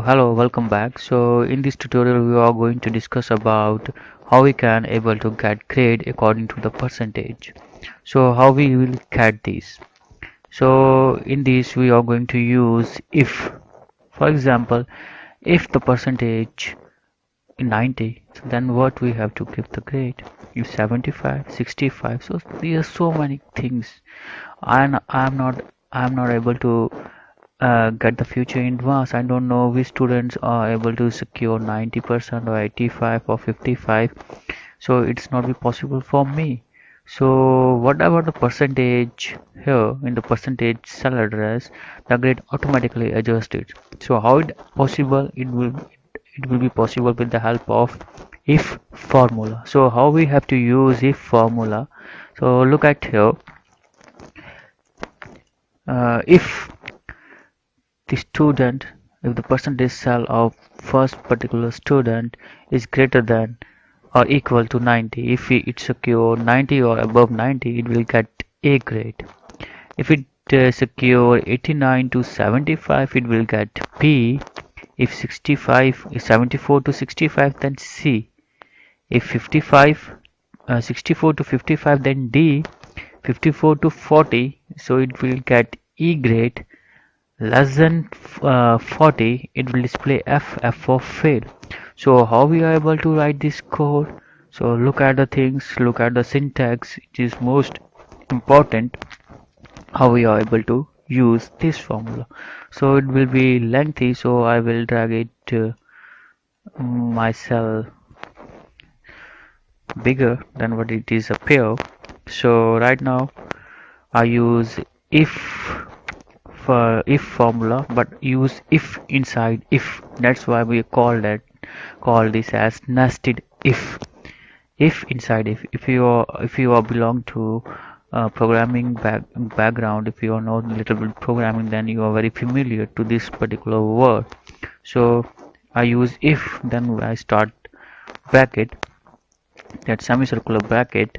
Hello, welcome back. So in this tutorial we are going to discuss about how we can able to get grade according to the percentage. So how we will get this. So in this we are going to use if. For example, if the percentage is 90, so then what we have to give the grade? If 75, 65. So there are so many things, and I'm not able to get the future in advance. I don't know which students are able to secure 90% or 85 or 55, so it's not be possible for me. So whatever the percentage here in the percentage cell address, the grade automatically adjusted. So how it possible? It will be possible with the help of if formula. So how we have to use if formula? So look at here. If the student, if the percentage cell of first particular student is greater than or equal to 90, if it secure 90 or above 90, it will get A grade. If it secure 89 to 75, it will get B. If 74 to 65, then C. If 64 to 55, then D. 54 to 40, so it will get E grade. Less than 40, it will display F for fail. So how we are able to write this code? So look at the things, look at the syntax. It is most important how we are able to use this formula. So it will be lengthy, so I will drag it myself bigger than what it is appear. So right now I use if for if formula, but use if inside if. That's why we call this as nested if inside if you are belong to programming background, if you are not little bit programming, then you are very familiar to this particular word. So I use if, then I start bracket, that semicircular bracket.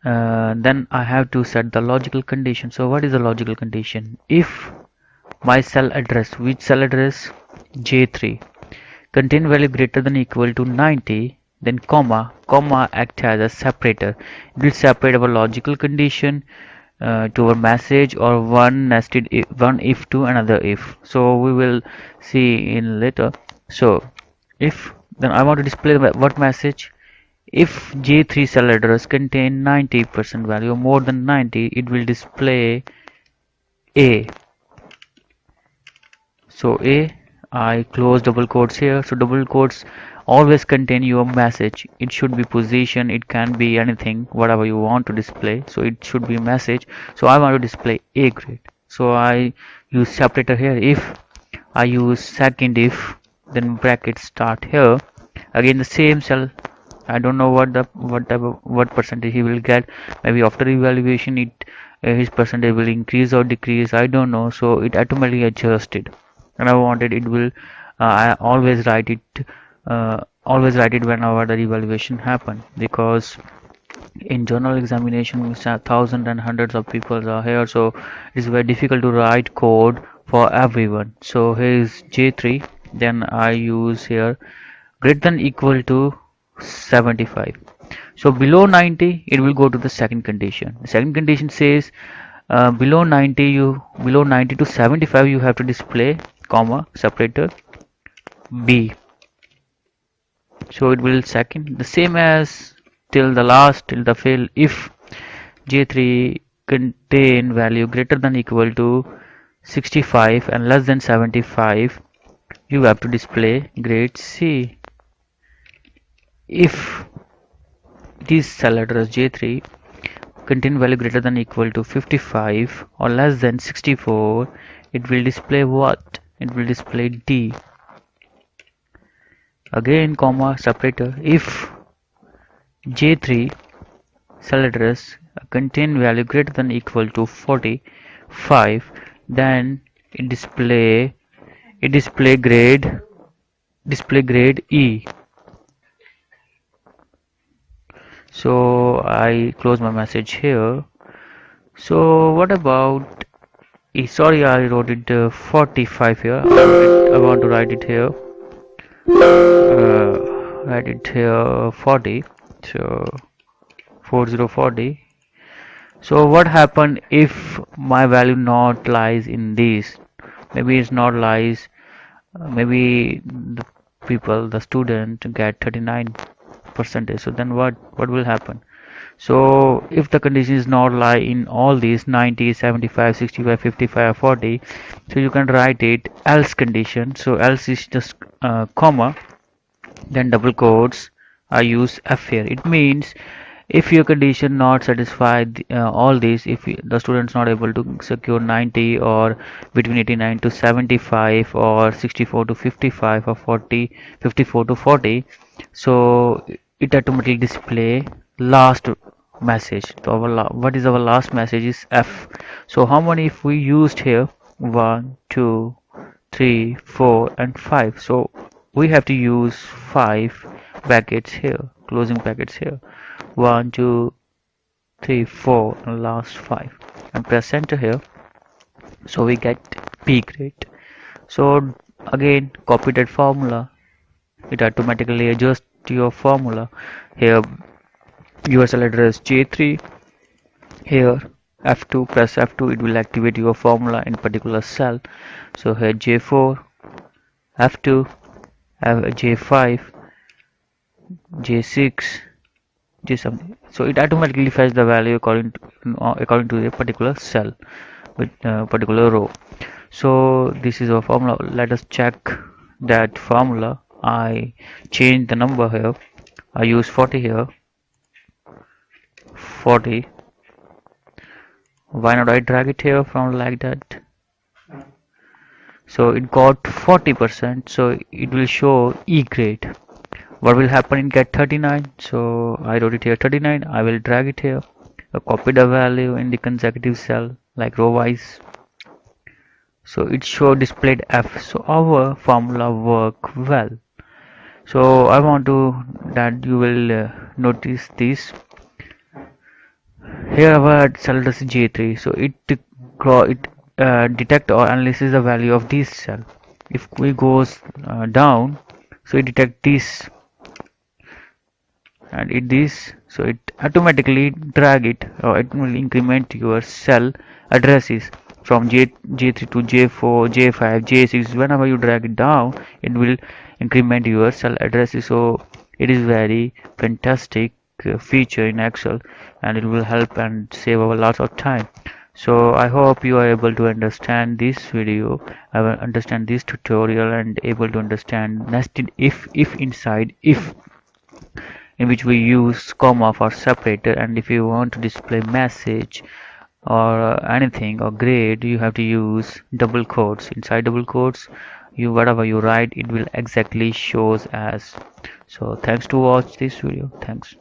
Then I have to set the logical condition. So what is the logical condition? If my cell address, which cell address? J3, contain value greater than equal to 90, then comma act as a separator. It will separate our logical condition to our message, or one if to another if. So we will see in later. So if, then I want to display what message? If J3 cell address contain 90% value or more than 90, it will display A. So A, I close double quotes here. So double quotes always contain your message. It should be position, it can be anything, whatever you want to display. So it should be message. So I want to display A grade. So I use separator here. If I use second if, then bracket start here. Again the same cell. I don't know what percentage he will get. Maybe after evaluation, his percentage will increase or decrease. I don't know. So it automatically adjusted, and I wanted it will. I always write it whenever the evaluation happen, because in journal examination thousands and hundreds of people are here, so it's very difficult to write code for everyone. So here is J3, then I use here greater than equal to 75. So below 90, it will go to the second condition. The second condition says below 90 to 75, you have to display comma separator B. So it will second the same as till the fail. If J3 contain value greater than equal to 65 and less than 75, you have to display grade C. If this cell address J3 contain value greater than equal to 55 or less than 64, it will display what? It will display D. Again comma separator. If J3 cell address contain value greater than equal to 45, then it display grade E. So I close my message here. So what about sorry, I wrote it 45 here. I want to write it here. Write it here 40. So 4040. So what happen if my value not lies in this? Maybe it's not lies. Maybe the student get 39 percentage. So then what will happen? So if the condition is not lie in all these 90, 75, 65, 55, 40, so you can write it else condition. So else is just comma, then double quotes. I use F here. It means if your condition not satisfied all these, if the students not able to secure 90 or between 89 to 75 or 64 to 55 or 40, 54 to 40, so it automatically display last message. So what is our last message is F. So how many if we used here? 1, 2, 3, 4 and 5. So we have to use 5 brackets here, closing brackets here. 1, 2, 3, 4 and last 5 and press enter here. So we get B grade. So again copy that formula. It automatically adjusts to your formula. Here your cell address J3. Here F2, press F2, it will activate your formula in particular cell. So here J4, F2, J5, J6, J7. So it automatically fetch the value according to a particular cell with particular row. So this is our formula. Let us check that formula. I change the number here. I use 40 here. 40. Why not I drag it here from like that? So it got 40%. So it will show E grade. What will happen in get 39? So I wrote it here 39. I will drag it here. I copy the value in the consecutive cell like row wise. So it show displayed F. So our formula work well. So I want to that you will notice this. Here our cell address is J3. So it detect or analyzes the value of this cell. If we goes down, so it detect this and it this, so it automatically drag it or it will increment your cell addresses from J3 to J4, J5, J6. Whenever you drag it down, it will increment your cell addresses. So it is very fantastic feature in Excel, and it will help and save our lots of time. So I hope you are able to understand this video, understand this tutorial, and able to understand nested if inside if, in which we use comma for separator. And if you want to display message or anything or grade, you have to use double quotes. Inside double quotes, you whatever you write, it will exactly shows as. So thanks to watch this video. Thanks.